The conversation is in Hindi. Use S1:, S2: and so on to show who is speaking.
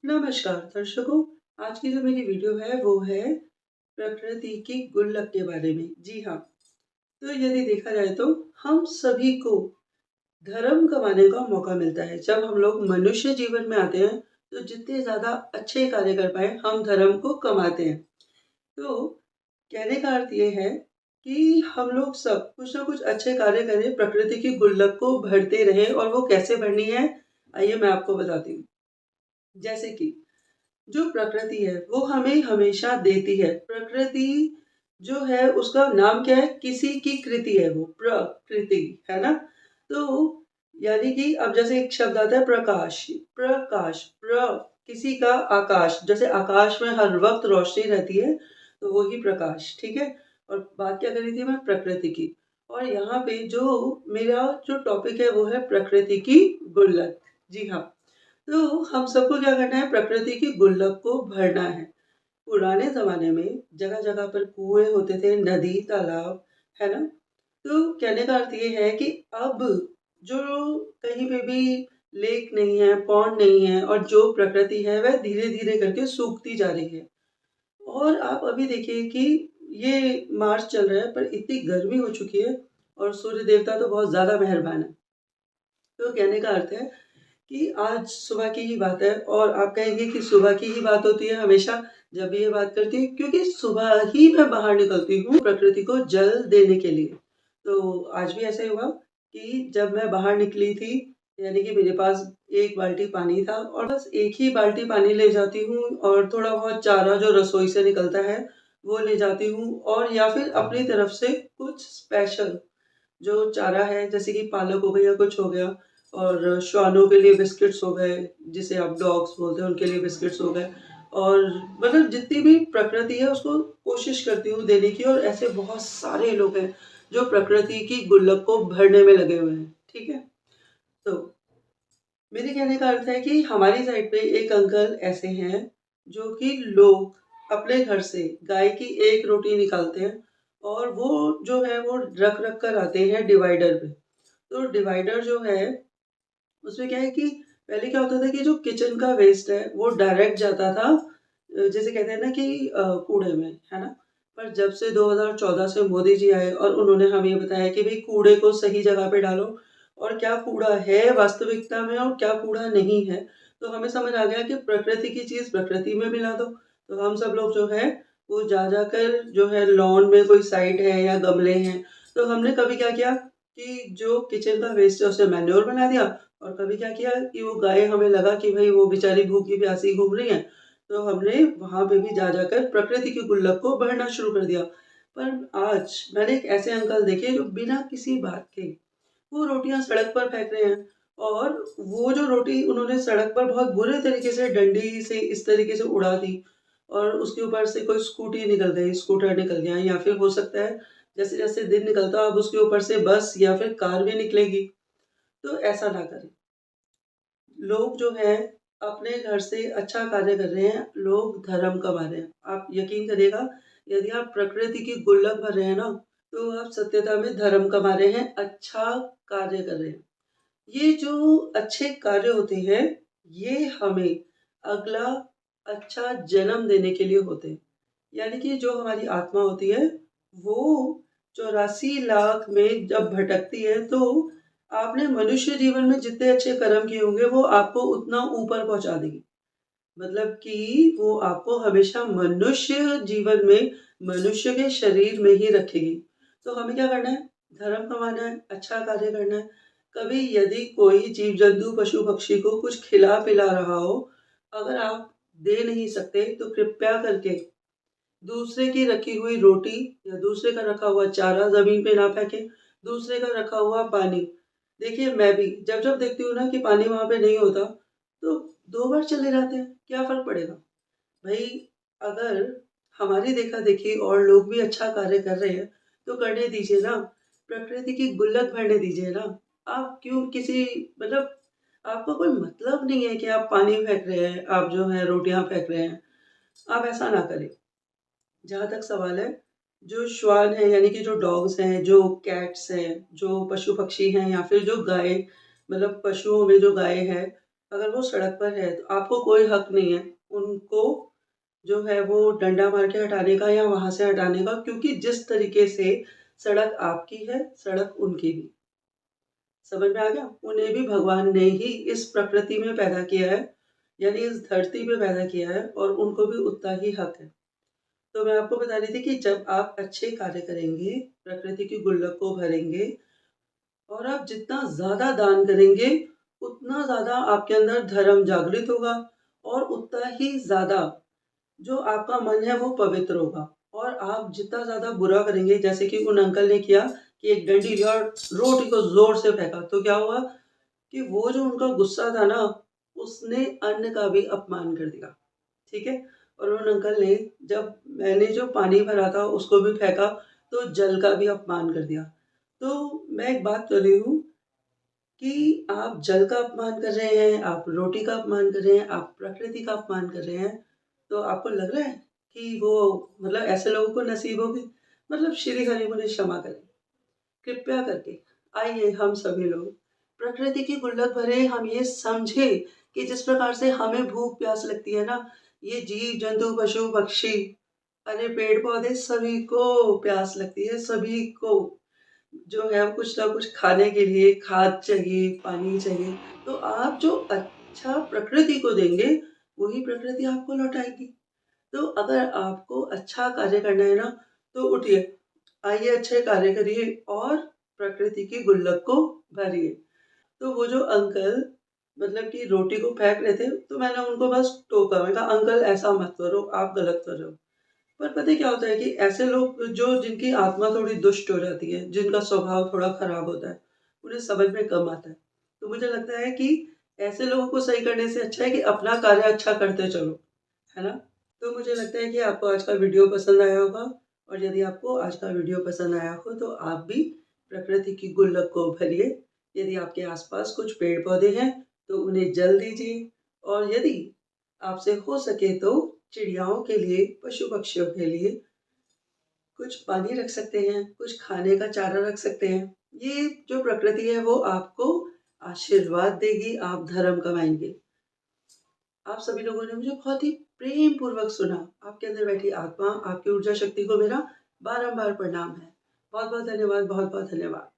S1: नमस्कार दर्शकों, आज की जो मेरी वीडियो है वो है प्रकृति की गुल्लक के बारे में। जी हाँ, तो यदि देखा जाए तो हम सभी को धर्म कमाने का मौका मिलता है। जब हम लोग मनुष्य जीवन में आते हैं, तो जितने ज़्यादा अच्छे कार्य कर पाएँ, हम धर्म को कमाते हैं। तो कहने का अर्थ ये है कि हम लोग सब कुछ ना कुछ अच्छे कार्य करें, प्रकृति की गुल्लक को भरते रहें और वो कैसे भरनी है, आइए मैं आपको बताती हूँ। जैसे कि जो प्रकृति है वो हमें हमेशा देती है। प्रकृति जो है उसका नाम क्या है? किसी की कृति है वो, प्रकृति, है ना? तो यानी कि अब जैसे एक शब्द आता है प्रकाश, प्रकाश, किसी का आकाश, जैसे आकाश में हर वक़्त रोशनी रहती है, तो वो ही प्रकाश, ठीक है? और बात क्या करी थी मैं? प्रकृति की। और यहाँ पे जो मेरा जो टॉपिक है वो है प्रकृति की गुल्लक। जी हाँ। तो हम सबको क्या करना है? प्रकृति की गुल्लक को भरना है। पुराने ज़माने में जगह-जगह पर कुएँ होते थे, नदी, तालाब, है ना? तो कहने का अर्थ ये है कि अब जो कहीं पे भी लेक नहीं है, पॉन्ड नहीं है और जो प्रकृति है वह धीरे-धीरे करके सूखती जा रही है। और आप अभी देखिए कि ये मार्च चल रहा है पर इतनी गर्मी हो चुकी है और सूर्य देवता तो बहुत ज़्यादा मेहरबान है। तो कहने का अर्थ है कि आज सुबह की ही बात है और आप कहेंगे कि सुबह की ही बात होती है हमेशा जब भी ये बात करती हूँ क्योंकि सुबह ही मैं बाहर निकलती हूँ प्रकृति को जल देने के लिए। तो आज भी ऐसा ही हुआ कि जब मैं बाहर निकली थी यानी कि मेरे पास 1 बाल्टी पानी था और बस 1 ही बाल्टी पानी ले जाती हूँ और थोड़ा बहुत चारा जो रसोई से निकलता है वो ले जाती हूँ और या फिर अपनी तरफ से कुछ स्पेशल जो चारा है जैसे कि पालक हो गई या कुछ हो गया और श्वानों के लिए बिस्किट्स हो गए, जिसे आप डॉग्स बोलते हैं उनके लिए बिस्किट्स हो गए और मतलब जितनी भी प्रकृति है उसको कोशिश करती हूँ देने की और ऐसे बहुत सारे लोग हैं जो प्रकृति की गुल्लक को भरने में लगे हुए हैं, ठीक है? तो मेरे कहने का अर्थ है कि हमारी साइड पे एक अंकल ऐसे हैं जो कि लोग अपने घर से गाय की 1 रोटी निकालते हैं और वो जो है वो रख-रख कर आते हैं डिवाइडर पे। तो डिवाइडर जो है उसमें क्या है कि पहले क्या होता था कि जो किचन का वेस्ट है वो डायरेक्ट जाता था जैसे कहते हैं ना कि कूड़े में, है ना? पर जब से 2014 से मोदी जी आए और उन्होंने हमें ये बताया कि भई कूड़े को सही जगह पे डालो और क्या कूड़ा है वास्तविकता में और क्या कूड़ा नहीं है, तो हमें समझ आ गया कि प्रकृति की चीज़ प्रकृति में मिला दो। तो हम सब लोग जो है वो जा कर जो है लॉन में कोई साइड है या गमले हैं, तो हमने कभी क्या किया कि जो किचन का वेस्ट है उसे मैन्योर बना दिया और कभी क्या किया कि वो गाय हमें लगा कि भई वो बेचारी भूखी-प्यासी घूम रही हैं, तो हमने वहाँ पे भी जा-जाकर प्रकृति की गुल्लक को भरना शुरू कर दिया। पर आज मैंने एक ऐसे अंकल देखे जो बिना किसी बात के वो रोटियाँ सड़क पर फेंक रहे हैं और वो जो रोटी उन्होंने सड़क पर बहुत बुरे तरीके से डंडी से इस तरीके से उड़ा दी और उसके ऊपर से कोई स्कूटी निकल गई, स्कूटर निकल गया या फिर हो सकता है जैसे-जैसे दिन निकलता अब उसके ऊपर से बस या फिर कार भी निकलेगी। तो ऐसा ना करें। लोग जो हैं अपने घर से अच्छा कार्य कर रहे हैं, लोग धर्म कमा रहे हैं। आप यकीन करिएगा यदि आप प्रकृति की गुल्लक भर रहे हैं ना, तो आप सत्यता में धर्म कमा रहे हैं, अच्छा कार्य कर रहे हैं। ये जो अच्छे कार्य होते हैं, ये हमें अगला अच्छा जन्म देने के लिए होते हैं। यानी कि जो हमारी आत्मा होती है, वो 84 लाख में जब भटकती है, तो आपने मनुष्य जीवन में जितने अच्छे कर्म किए होंगे, वो आपको उतना ऊपर पहुँचा देगी। मतलब कि वो आपको हमेशा मनुष्य जीवन में, मनुष्य के शरीर में ही रखेगी। तो हमें क्या करना है? धर्म कमाना है, अच्छा कार्य करना है। कभी यदि कोई जीव-जंतु, पशु-पक्षी को कुछ खिला-पिला रहा हो, अगर आप दे नहीं सकते, तो कृपया करके दूसरे की रखी हुई रोटी या दूसरे का रखा हुआ चारा ज़मीन पे ना फेंकें, दूसरे का रखा हुआ पानी। देखिए मैं भी जब-जब देखती हूँ ना कि पानी वहाँ पे नहीं होता, तो 2 बार चले जाते हैं, क्या फ़र्क पड़ेगा? भई अगर हमारी देखा-देखी और लोग भी अच्छा कार्य कर रहे हैं, तो करने दीजिए ना। प्रकृति की गुल्लक भरने दीजिए ना। आप क्यों किसी मतलब आपका कोई मतलब नहीं है कि आप पानी फेंक रहे हैं, आप जो है रोटियाँ फेंक रहे हैं। आप ऐसा ना करें। जहाँ तक सवाल है, जो श्वान है यानी कि जो डॉग्स हैं, जो कैट्स हैं, जो पशु-पक्षी हैं या फिर जो गाय मतलब पशुओं में जो गाय है, अगर वो सड़क पर है तो आपको कोई हक नहीं है उनको जो है वो डंडा मार के हटाने का या वहाँ से हटाने का, क्योंकि जिस तरीके से सड़क आपकी है, सड़क उनकी भी। समझ में आ गया? उन्हें भी भगवान ने ही इस प्रकृति में पैदा किया है, यानी इस धरती पे पैदा किया है और उनको भी उतना ही हक है। तो मैं आपको बता रही थी कि जब आप अच्छे कार्य करेंगे, प्रकृति की गुल्लक को भरेंगे और आप जितना ज़्यादा दान करेंगे, उतना ज़्यादा आपके अंदर धर्म जागृत होगा और उतना ही ज़्यादा जो आपका मन है वो पवित्र होगा। और आप जितना ज़्यादा बुरा करेंगे, जैसे कि उन अंकल ने किया कि एक डंडी लिया और रोटी को ज़ोर से फेंका, तो क्या हुआ कि वो जो उनका गुस्सा था ना, उसने अन्न का भी अपमान कर दिया, ठीक है? और उन अंकल ने जब मैंने जो पानी भरा था उसको भी फेंका, तो जल का भी अपमान कर दिया। तो मैं एक बात कर रही हूँ कि आप जल का अपमान कर रहे हैं, आप रोटी का अपमान कर रहे हैं, आप प्रकृति का अपमान कर रहे हैं, तो आपको लग रहा है कि वो मतलब ऐसे लोगों को नसीब होगी? मतलब श्री हरि मुझे क्षमा करें। कृपया करके आइए हम सभी लोग प्रकृति की गुल्लक भरे, हम ये समझे कि जिस प्रकार से हमें भूख प्यास लगती है ना, ये जीव जंतु पशु पक्षी, अरे पेड़ पौधे, सभी को प्यास लगती है, सभी को जो है वो कुछ ना कुछ खाने के लिए खाद चाहिए, पानी चाहिए। तो आप जो अच्छा प्रकृति को देंगे, वही प्रकृति आपको लौटाएगी। तो अगर आपको अच्छा कार्य करना है ना, तो उठिए, आइए अच्छे कार्य करिए और प्रकृति की गुल्लक को भरिए। तो वो जो अंकल मतलब कि रोटी को फेंक रहे थे, तो मैंने उनको बस टोका, मैंने कहा अंकल ऐसा मत करो, आप गलत कर रहे हो। पर पता है क्या होता है कि ऐसे लोग जो जिनकी आत्मा थोड़ी दुष्ट हो जाती है, जिनका स्वभाव थोड़ा खराब होता है, उन्हें समझ में कम आता है। तो मुझे लगता है कि ऐसे लोगों को सही करने से अच्छा है कि अपना कार्य अच्छा करते चलो, है ना? तो मुझे लगता है कि आपको आज का वीडियो पसंद आया होगा, और यदि आपको आज का वीडियो पसंद आया हो तो आप भी प्रकृति की गुल्लक को भरिए। यदि आपके आसपास कुछ पेड़ पौधे हैं तो उन्हें जल दीजिए, और यदि आपसे हो सके तो चिड़ियाओं के लिए, पशु पक्षियों के लिए कुछ पानी रख सकते हैं, कुछ खाने का चारा रख सकते हैं। ये जो प्रकृति है वो आपको आशीर्वाद देगी, आप धर्म कमाएंगे। आप सभी लोगों ने मुझे बहुत ही प्रेम पूर्वक सुना। आपके अंदर बैठी आत्मा, आपकी ऊर्जा शक्ति को मेरा बारंबार प्रणाम है। बहुत बहुत धन्यवाद, बहुत बहुत धन्यवाद।